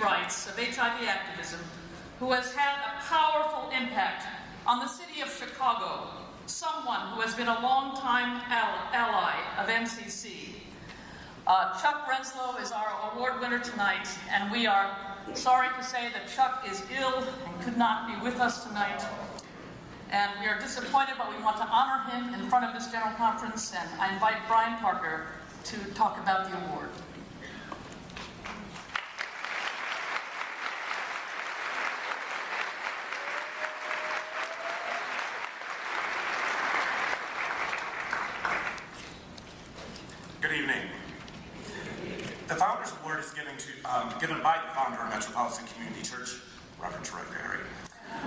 rights, of HIV activism, who has had a powerful impact on the city of Chicago, someone who has been a longtime ally of MCC. Chuck Renslow is our award winner tonight, and we are sorry to say that Chuck is ill and could not be with us tonight. And we are disappointed, but we want to honor him in front of this general conference, and I invite Brian Parker to talk about the award. Good evening. The Founders Award is given by the founder of Metropolitan Community Church, Reverend Chuck Renslow,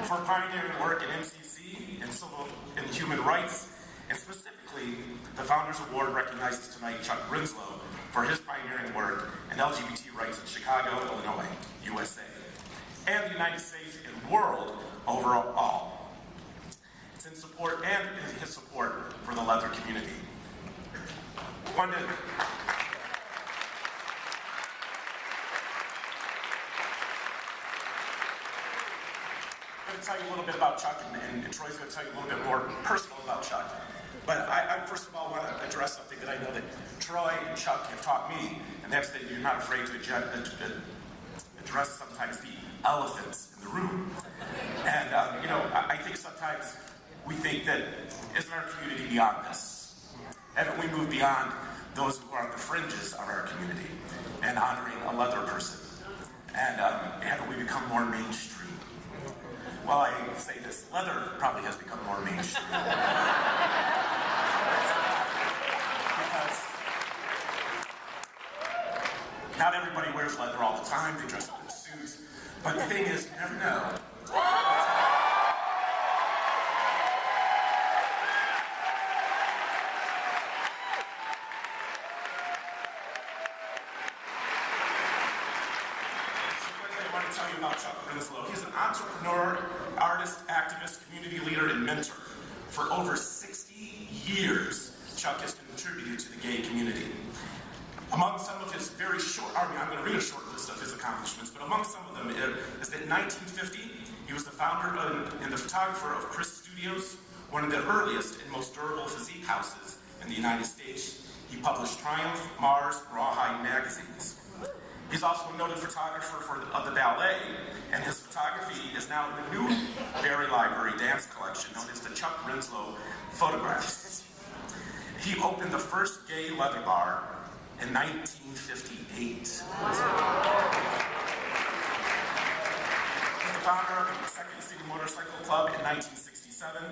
for pioneering work in MCC and civil and human rights, and specifically, the Founders Award recognizes tonight Chuck Renslow for his pioneering work in LGBT rights in Chicago, Illinois, USA, and the United States and world overall. It's in support and in his support for the leather community. I'm going to tell you a little bit about Chuck, and Troy's going to tell you a little bit more personal about Chuck. But I first of all want to address something that I know that Troy and Chuck have taught me, and that's that you're not afraid to address sometimes the elephants in the room. And, I think sometimes we think that isn't our community beyond this? Haven't we moved beyond those who are on the fringes of our community and honoring a leather person? And haven't we become more mainstream? Well, I say this, leather probably has become more mainstream. Because not everybody wears leather all the time, they dress up in suits. But the thing is, you never know. Tell you about Chuck Renslow. He's an entrepreneur, artist, activist, community leader, and mentor. For over 60 years, Chuck has contributed to the gay community. Among some of his very short, I'm going to read a short list of his accomplishments, but among some of them is that in 1950, he was the founder and the photographer of Chris Studios, one of the earliest and most durable physique houses in the United States. He published Triumph, Mars, Rawhide magazines. He's also a noted photographer of the ballet, and his photography is now in the new Berry Library dance collection known as the Chuck Renslow Photographs. He opened the first gay leather bar in 1958. He's the founder of the Second City Motorcycle Club in 1967,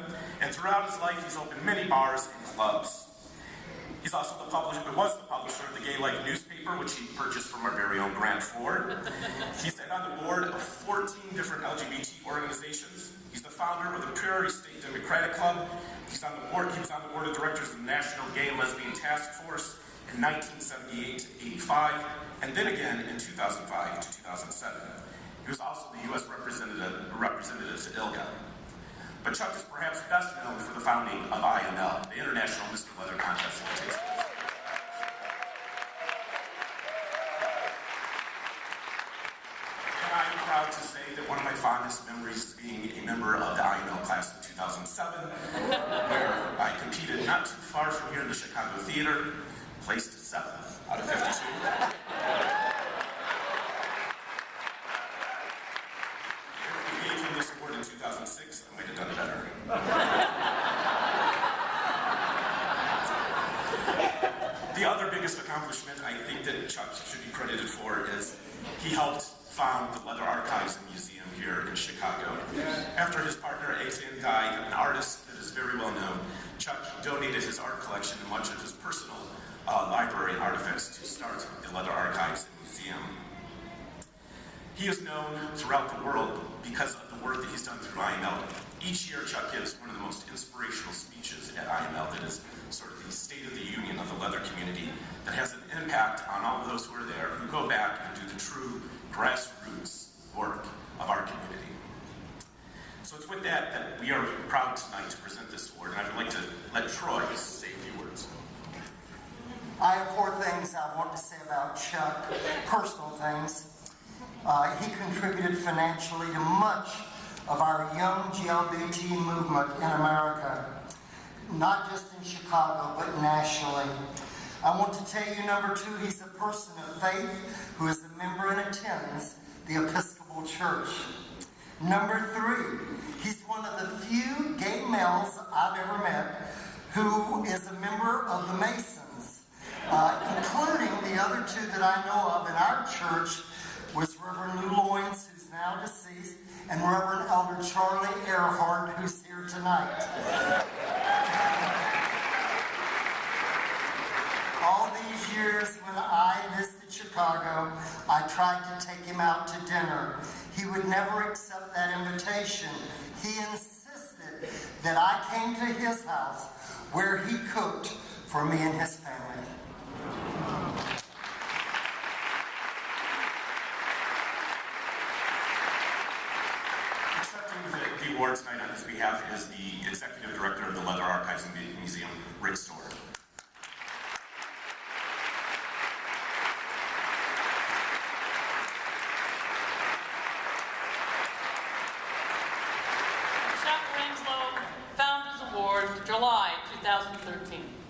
and throughout his life he's opened many bars and clubs. He's also was the publisher of the Gay Life newspaper, which he purchased from our very own Grant Ford. He's sat on the board of 14 different LGBT organizations. He's the founder of the Prairie State Democratic Club. He was on the board of directors of the National Gay and Lesbian Task Force in 1978 to 85, and then again in 2005 to 2007. He was also the U.S. representative to ILGA. But Chuck is perhaps best known for the founding of IML, the International Mr. Leather Contest that takes place. And I'm proud to say that one of my fondest memories is being a member of the IML class in 2007, where I competed not too far from here in the Chicago Theater, placed 7th out of 52. This award in 2006, I might have done better. The other biggest accomplishment I think that Chuck should be credited for is he helped found the Leather Archives and Museum here in Chicago. After his partner Aizen died, an artist that is very well known, Chuck donated his art collection and much of his personal library and artifacts to start the Leather Archives and Museum. He is known throughout the world because of the work that he's done through IML. Each year, Chuck gives one of the most inspirational speeches at IML that is sort of the State of the Union of the leather community that has an impact on all of those who are there, who go back and do the true grassroots work of our community. So it's with that that we are proud tonight to present this award, and I would like to let Troy say a few words. I have 4 things I want to say about Chuck, personal things. He contributed financially to much of our young GLBT movement in America, not just in Chicago, but nationally. I want to tell you, number two, he's a person of faith who is a member and attends the Episcopal Church. Number three, he's one of the few gay males I've ever met who is a member of the Masons, including the other two that I know of in our church was Reverend Lou Loynes, who's now deceased, and Reverend Elder Charlie Earhart, who's here tonight. All these years when I visited Chicago, I tried to take him out to dinner. He would never accept that invitation. He insisted that I came to his house where he cooked for me and his family. Accepting the award tonight on his behalf is the Executive Director of the Leather Archives and Museum, Rick Storr. Chuck Renslow, Founders Award, July 2013.